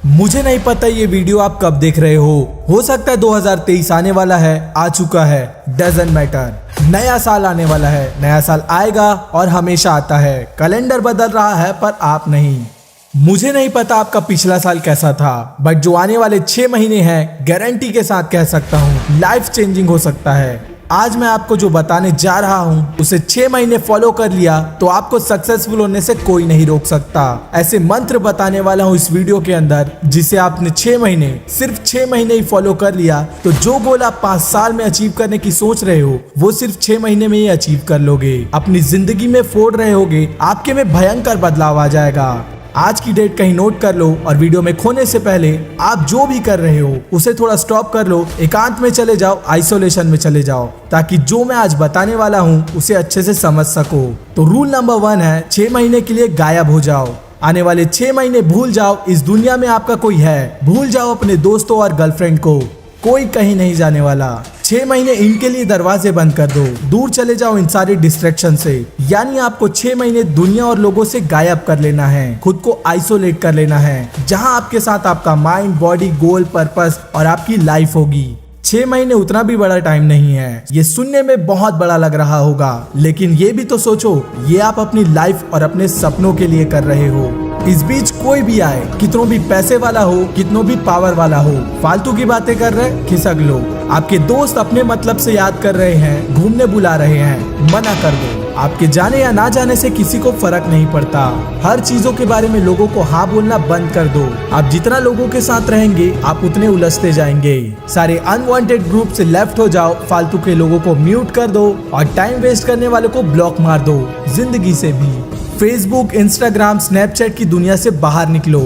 मुझे नहीं पता ये वीडियो आप कब देख रहे हो सकता है 2023 आने वाला है, आ चुका है, डजंट मैटर। नया साल आने वाला है, नया साल आएगा और हमेशा आता है। कैलेंडर बदल रहा है पर आप नहीं। मुझे नहीं पता आपका पिछला साल कैसा था, बट जो आने वाले 6 महीने हैं गारंटी के साथ कह सकता हूँ लाइफ चेंजिंग हो सकता है। आज मैं आपको जो बताने जा रहा हूँ उसे 6 महीने फॉलो कर लिया तो आपको सक्सेसफुल होने से कोई नहीं रोक सकता। ऐसे मंत्र बताने वाला हूँ इस वीडियो के अंदर जिसे आपने 6 महीने, सिर्फ 6 महीने ही फॉलो कर लिया तो जो गोल आप 5 साल में अचीव करने की सोच रहे हो वो सिर्फ 6 महीने में ही अचीव कर लोगे। अपनी जिंदगी में फोड़ रहे होगे, आपके में भयंकर बदलाव आ जाएगा। आज की डेट कहीं नोट कर लो और वीडियो में खोने से पहले आप जो भी कर रहे हो उसे थोड़ा स्टॉप कर लो, एकांत में चले जाओ, आइसोलेशन में चले जाओ, ताकि जो मैं आज बताने वाला हूँ उसे अच्छे से समझ सको। तो रूल नंबर 1 है 6 महीने के लिए गायब हो जाओ। आने वाले 6 महीने भूल जाओ इस दुनिया में आपका कोई है, भूल जाओ अपने दोस्तों और गर्लफ्रेंड को, कोई कहीं नहीं जाने वाला। 6 महीने इनके लिए दरवाजे बंद कर दो, दूर चले जाओ इन सारे डिस्ट्रैक्शन से। यानी आपको 6 महीने दुनिया और लोगों से गायब कर लेना है, खुद को आइसोलेट कर लेना है, जहां आपके साथ आपका माइंड, बॉडी, गोल, पर्पस और आपकी लाइफ होगी। 6 महीने उतना भी बड़ा टाइम नहीं है, ये सुनने में बहुत बड़ा लग रहा होगा, लेकिन ये भी तो सोचो ये आप अपनी लाइफ और अपने सपनों के लिए कर रहे हो। इस बीच कोई भी आए, कितनों भी पैसे वाला हो, कितनों भी पावर वाला हो, फालतू की बातें कर रहे, खिसक लो। आपके दोस्त अपने मतलब से याद कर रहे हैं, घूमने बुला रहे हैं, मना कर दो। आपके जाने या ना जाने से किसी को फर्क नहीं पड़ता। हर चीजों के बारे में लोगों को हाँ बोलना बंद कर दो। आप जितना लोगों के साथ रहेंगे आप उतने उलझते जाएंगे। सारे अनवांटेड ग्रुप से लेफ्ट हो जाओ, फालतू के लोगों को म्यूट कर दो और टाइम वेस्ट करने वालों को ब्लॉक मार दो। जिंदगी से भी फेसबुक, इंस्टाग्राम, स्नैपचैट की दुनिया से बाहर निकलो।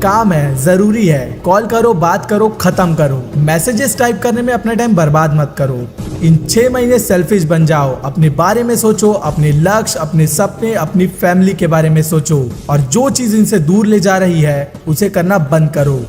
काम है, जरूरी है, कॉल करो, बात करो, खत्म करो। मैसेजेस टाइप करने में अपना टाइम बर्बाद मत करो। इन 6 महीने सेल्फिश बन जाओ, अपने बारे में सोचो, अपने लक्ष्य, अपने सपने, अपनी फैमिली के बारे में सोचो और जो चीज इनसे दूर ले जा रही है उसे करना बंद करो।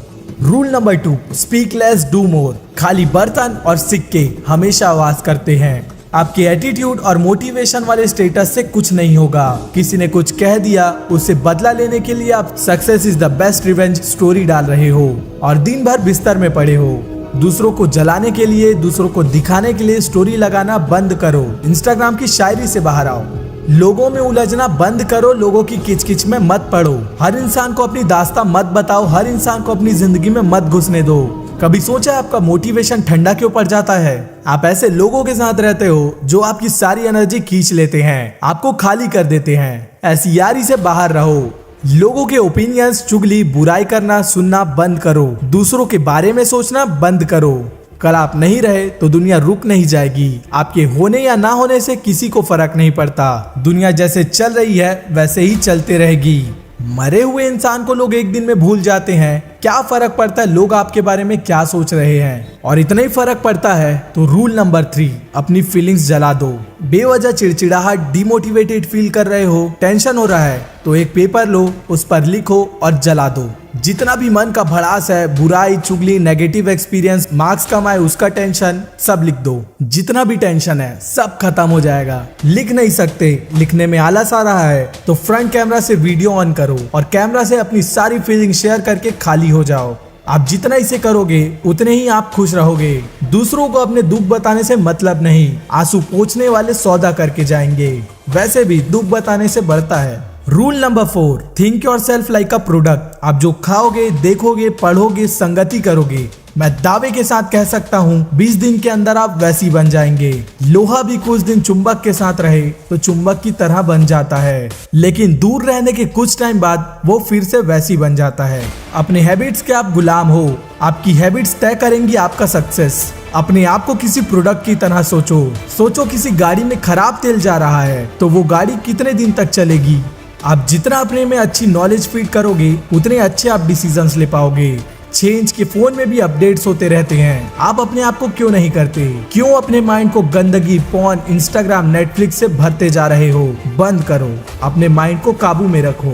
Rule number 2, speak less do more. खाली बर्तन और सिक्के हमेशा आवाज करते हैं। आपके एटीट्यूड और मोटिवेशन वाले स्टेटस से कुछ नहीं होगा। किसी ने कुछ कह दिया, उससे बदला लेने के लिए आप success is the best revenge story डाल रहे हो और दिन भर बिस्तर में पड़े हो। दूसरों को जलाने के लिए, दूसरों को दिखाने के लिए स्टोरी लगाना बंद करो। इंस्टाग्राम की शायरी से बाहर आओ। लोगों में उलझना बंद करो, लोगों की किचकिच में मत पड़ो। हर इंसान को अपनी दास्तां मत बताओ, हर इंसान को अपनी जिंदगी में मत घुसने दो। कभी सोचा आपका मोटिवेशन ठंडा क्यों पड़ जाता है? आप ऐसे लोगों के साथ रहते हो जो आपकी सारी एनर्जी खींच लेते हैं, आपको खाली कर देते हैं। ऐसी यारी से बाहर रहो। लोगों के ओपिनियंस, चुगली, बुराई करना, सुनना बंद करो। दूसरों के बारे में सोचना बंद करो। कल आप नहीं रहे तो दुनिया रुक नहीं जाएगी। आपके होने या ना होने से किसी को फर्क नहीं पड़ता। दुनिया जैसे चल रही है वैसे ही चलते रहेगी। मरे हुए इंसान को लोग एक दिन में भूल जाते हैं, क्या फर्क पड़ता है लोग आपके बारे में क्या सोच रहे हैं? और इतना ही फर्क पड़ता है तो रूल नंबर 3, अपनी फीलिंग्स जला दो। बेवजह चिड़चिड़ाहट, डिमोटिवेटेड फील कर रहे हो, टेंशन हो रहा है तो एक पेपर लो, उस पर लिखो और जला दो। जितना भी मन का भड़ास है, बुराई, चुगली, नेगेटिव एक्सपीरियंस, मार्क्स कम आए उसका टेंशन, सब लिख दो। जितना भी टेंशन है सब खत्म हो जाएगा। लिख नहीं सकते, लिखने में आलस आ रहा है तो फ्रंट कैमरा से वीडियो ऑन करो और कैमरा से अपनी सारी फीलिंग शेयर करके खाली हो जाओ। आप जितना इसे करोगे उतने ही आप खुश रहोगे। दूसरों को अपने दुख बताने से मतलब नहीं, आंसू पोंछने वाले सौदा करके जाएंगे। वैसे भी दुख बताने से बढ़ता है। Rule number 4, think yourself like a product. आप जो खाओगे, देखोगे, पढ़ोगे, संगति करोगे, मैं दावे के साथ कह सकता हूँ 20 दिन के अंदर आप वैसी बन जाएंगे। लोहा भी कुछ दिन चुंबक के साथ रहे तो चुंबक की तरह बन जाता है, लेकिन दूर रहने के कुछ टाइम बाद वो फिर से वैसी बन जाता है। अपने हैबिट्स के आप गुलाम हो। आपकी हैबिट्स तय करेंगी आपका सक्सेस। अपने आप को किसी प्रोडक्ट की तरह सोचो किसी गाड़ी में खराब तेल जा रहा है तो वो गाड़ी कितने दिन तक चलेगी? आप जितना अपने में अच्छी नॉलेज फीड करोगे उतने अच्छे आप डिसीजंस ले पाओगे। 6 इंच के फोन में भी अपडेट्स होते रहते हैं, आप अपने आप को क्यों नहीं करते? क्यों अपने माइंड को गंदगी, फोन, इंस्टाग्राम, नेटफ्लिक्स से भरते जा रहे हो? बंद करो, अपने माइंड को काबू में रखो।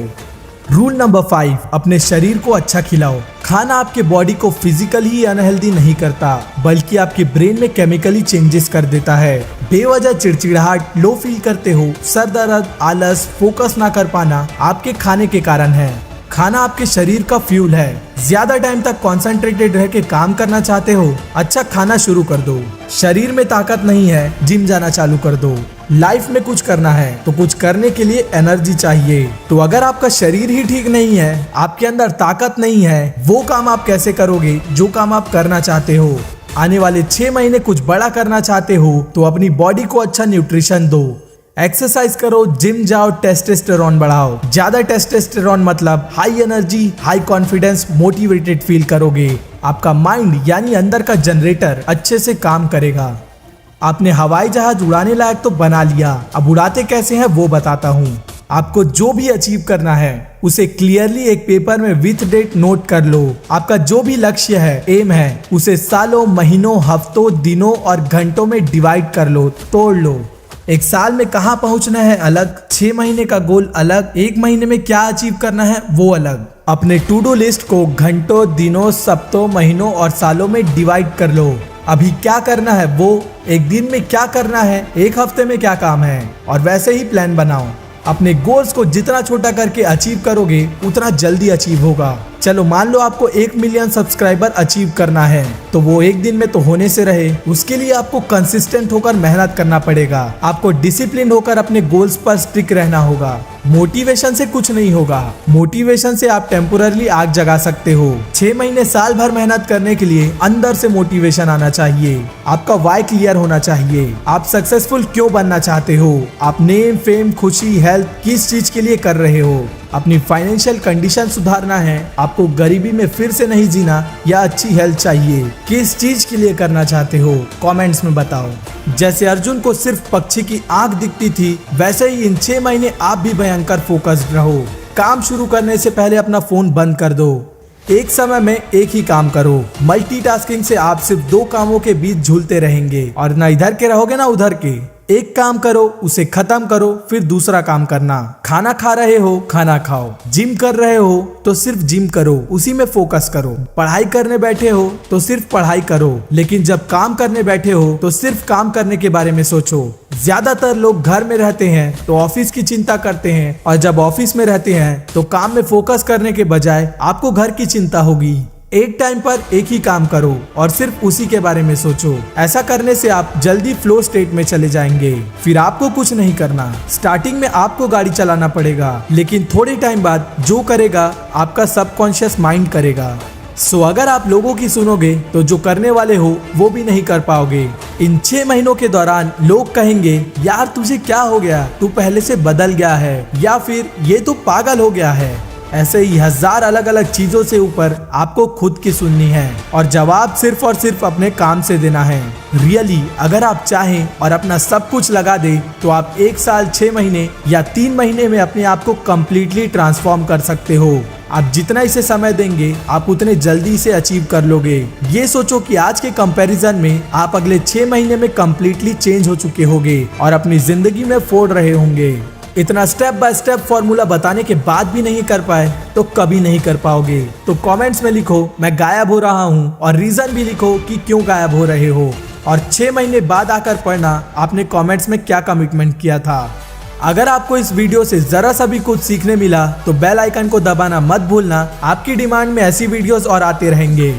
रूल नंबर 5, अपने शरीर को अच्छा खिलाओ। खाना आपके बॉडी को फिजिकली अनहेल्दी नहीं करता, बल्कि आपके ब्रेन में केमिकली चेंजेस कर देता है। बेवजह चिड़चिड़ाहट, लो फील करते हो, सर दर्द, आलस, फोकस ना कर पाना आपके खाने के कारण है। खाना आपके शरीर का फ्यूल है। ज्यादा टाइम तक कॉन्सेंट्रेटेड रह के काम करना चाहते हो, अच्छा खाना शुरू कर दो। शरीर में ताकत नहीं है, जिम जाना चालू कर दो। लाइफ में कुछ करना है तो कुछ करने के लिए एनर्जी चाहिए। तो अगर आपका शरीर ही ठीक नहीं है, आपके अंदर ताकत नहीं है, वो काम आप कैसे करोगे जो काम आप करना चाहते हो। आने वाले 6 महीने कुछ बड़ा करना चाहते हो तो अपनी बॉडी को अच्छा न्यूट्रिशन दो, एक्सरसाइज करो, जिम जाओ, टेस्टोस्टेरोन बढ़ाओ। ज्यादा टेस्टोस्टेरोन मतलब high energy, high confidence, motivated feel करोगे। आपका माइंड यानी अंदर का जनरेटर अच्छे से काम करेगा। आपने हवाई जहाज उड़ाने लायक तो बना लिया, अब उड़ाते कैसे हैं वो बताता हूँ। आपको जो भी अचीव करना है उसे क्लियरली एक पेपर में विथ डेट नोट कर लो। आपका जो भी लक्ष्य है, एम है, उसे सालों, महीनों, हफ्तों, दिनों और घंटों में डिवाइड कर लो, तोड़ लो। एक साल में कहाँ पहुंचना है अलग, 6 महीने का गोल अलग, 1 महीने में क्या अचीव करना है वो अलग। अपने टू डू लिस्ट को घंटों, दिनों, सप्ताहों, महीनों और सालों में डिवाइड कर लो। अभी क्या करना है वो, एक दिन में क्या करना है, एक हफ्ते में क्या काम है, और वैसे ही प्लान बनाओ। अपने गोल्स को जितना छोटा करके अचीव करोगे उतना जल्दी अचीव होगा। चलो मान लो आपको 1 मिलियन सब्सक्राइबर अचीव करना है, तो वो एक दिन में तो होने से रहे, उसके लिए आपको कंसिस्टेंट होकर मेहनत करना पड़ेगा। आपको डिसिप्लिन होकर अपने गोल्स पर स्टिक रहना होगा। मोटिवेशन से कुछ नहीं होगा, मोटिवेशन से आप टेम्पोररली आग जगा सकते हो। 6 महीने, साल भर मेहनत करने के लिए अंदर से मोटिवेशन आना चाहिए। आपका वाई क्लियर होना चाहिए। आप सक्सेसफुल क्यों बनना चाहते हो, आप नेम, फेम, खुशी, हेल्थ किस चीज के लिए कर रहे हो। अपनी फाइनेंशियल कंडीशन सुधारना है, आपको गरीबी में फिर से नहीं जीना, या अच्छी हेल्थ चाहिए, किस चीज के लिए करना चाहते हो कमेंट्स में बताओ। जैसे अर्जुन को सिर्फ पक्षी की आंख दिखती थी, वैसे ही इन 6 महीने आप भी भयंकर फोकस्ड रहो। काम शुरू करने से पहले अपना फोन बंद कर दो। एक समय में एक ही काम करो। मल्टीटास्किंग से आप सिर्फ 2 कामों के बीच झूलते रहेंगे और ना इधर के रहोगे ना उधर के। एक काम करो, उसे खत्म करो, फिर दूसरा काम करना। खाना खा रहे हो, खाना खाओ। जिम कर रहे हो तो सिर्फ जिम करो, उसी में फोकस करो। पढ़ाई करने बैठे हो तो सिर्फ पढ़ाई करो, लेकिन जब काम करने बैठे हो तो सिर्फ काम करने के बारे में सोचो। ज्यादातर लोग घर में रहते हैं तो ऑफिस की चिंता करते हैं, और जब ऑफिस में रहते हैं तो काम में फोकस करने के बजाय आपको घर की चिंता होगी। एक टाइम पर एक ही काम करो और सिर्फ उसी के बारे में सोचो। ऐसा करने से आप जल्दी फ्लो स्टेट में चले जाएंगे। फिर आपको कुछ नहीं करना। स्टार्टिंग में आपको गाड़ी चलाना पड़ेगा, लेकिन थोड़े टाइम बाद जो करेगा आपका सबकॉन्शियस माइंड करेगा। सो अगर आप लोगों की सुनोगे तो जो करने वाले हो वो भी नहीं कर पाओगे। इन 6 महीनों के दौरान लोग कहेंगे, यार तुझे क्या हो गया, तू पहले से बदल गया है, या फिर ये तो पागल हो गया है। ऐसे ही 1000 अलग अलग चीजों से ऊपर आपको खुद की सुननी है, और जवाब सिर्फ और सिर्फ अपने काम से देना है। रियली अगर आप चाहें और अपना सब कुछ लगा दे तो आप 1 साल, 6 महीने या 3 महीने में अपने आप को कम्प्लीटली ट्रांसफॉर्म कर सकते हो। आप जितना इसे समय देंगे आप उतने जल्दी इसे अचीव कर लोगे। ये सोचो कि आज के कंपैरिजन में आप अगले 6 महीने में कम्प्लीटली चेंज हो चुके होंगे और अपनी जिंदगी में फोड़ रहे होंगे। इतना स्टेप बाय स्टेप फॉर्मूला बताने के बाद भी नहीं कर पाए तो कभी नहीं कर पाओगे। तो कमेंट्स में लिखो मैं गायब हो रहा हूँ, और रीजन भी लिखो कि क्यों गायब हो रहे हो, और 6 महीने बाद आकर पढ़ना आपने कमेंट्स में क्या कमिटमेंट किया था। अगर आपको इस वीडियो से जरा सा भी कुछ सीखने मिला तो बेल आइकन को दबाना मत भूलना। आपकी डिमांड में ऐसी वीडियोस और आते रहेंगे।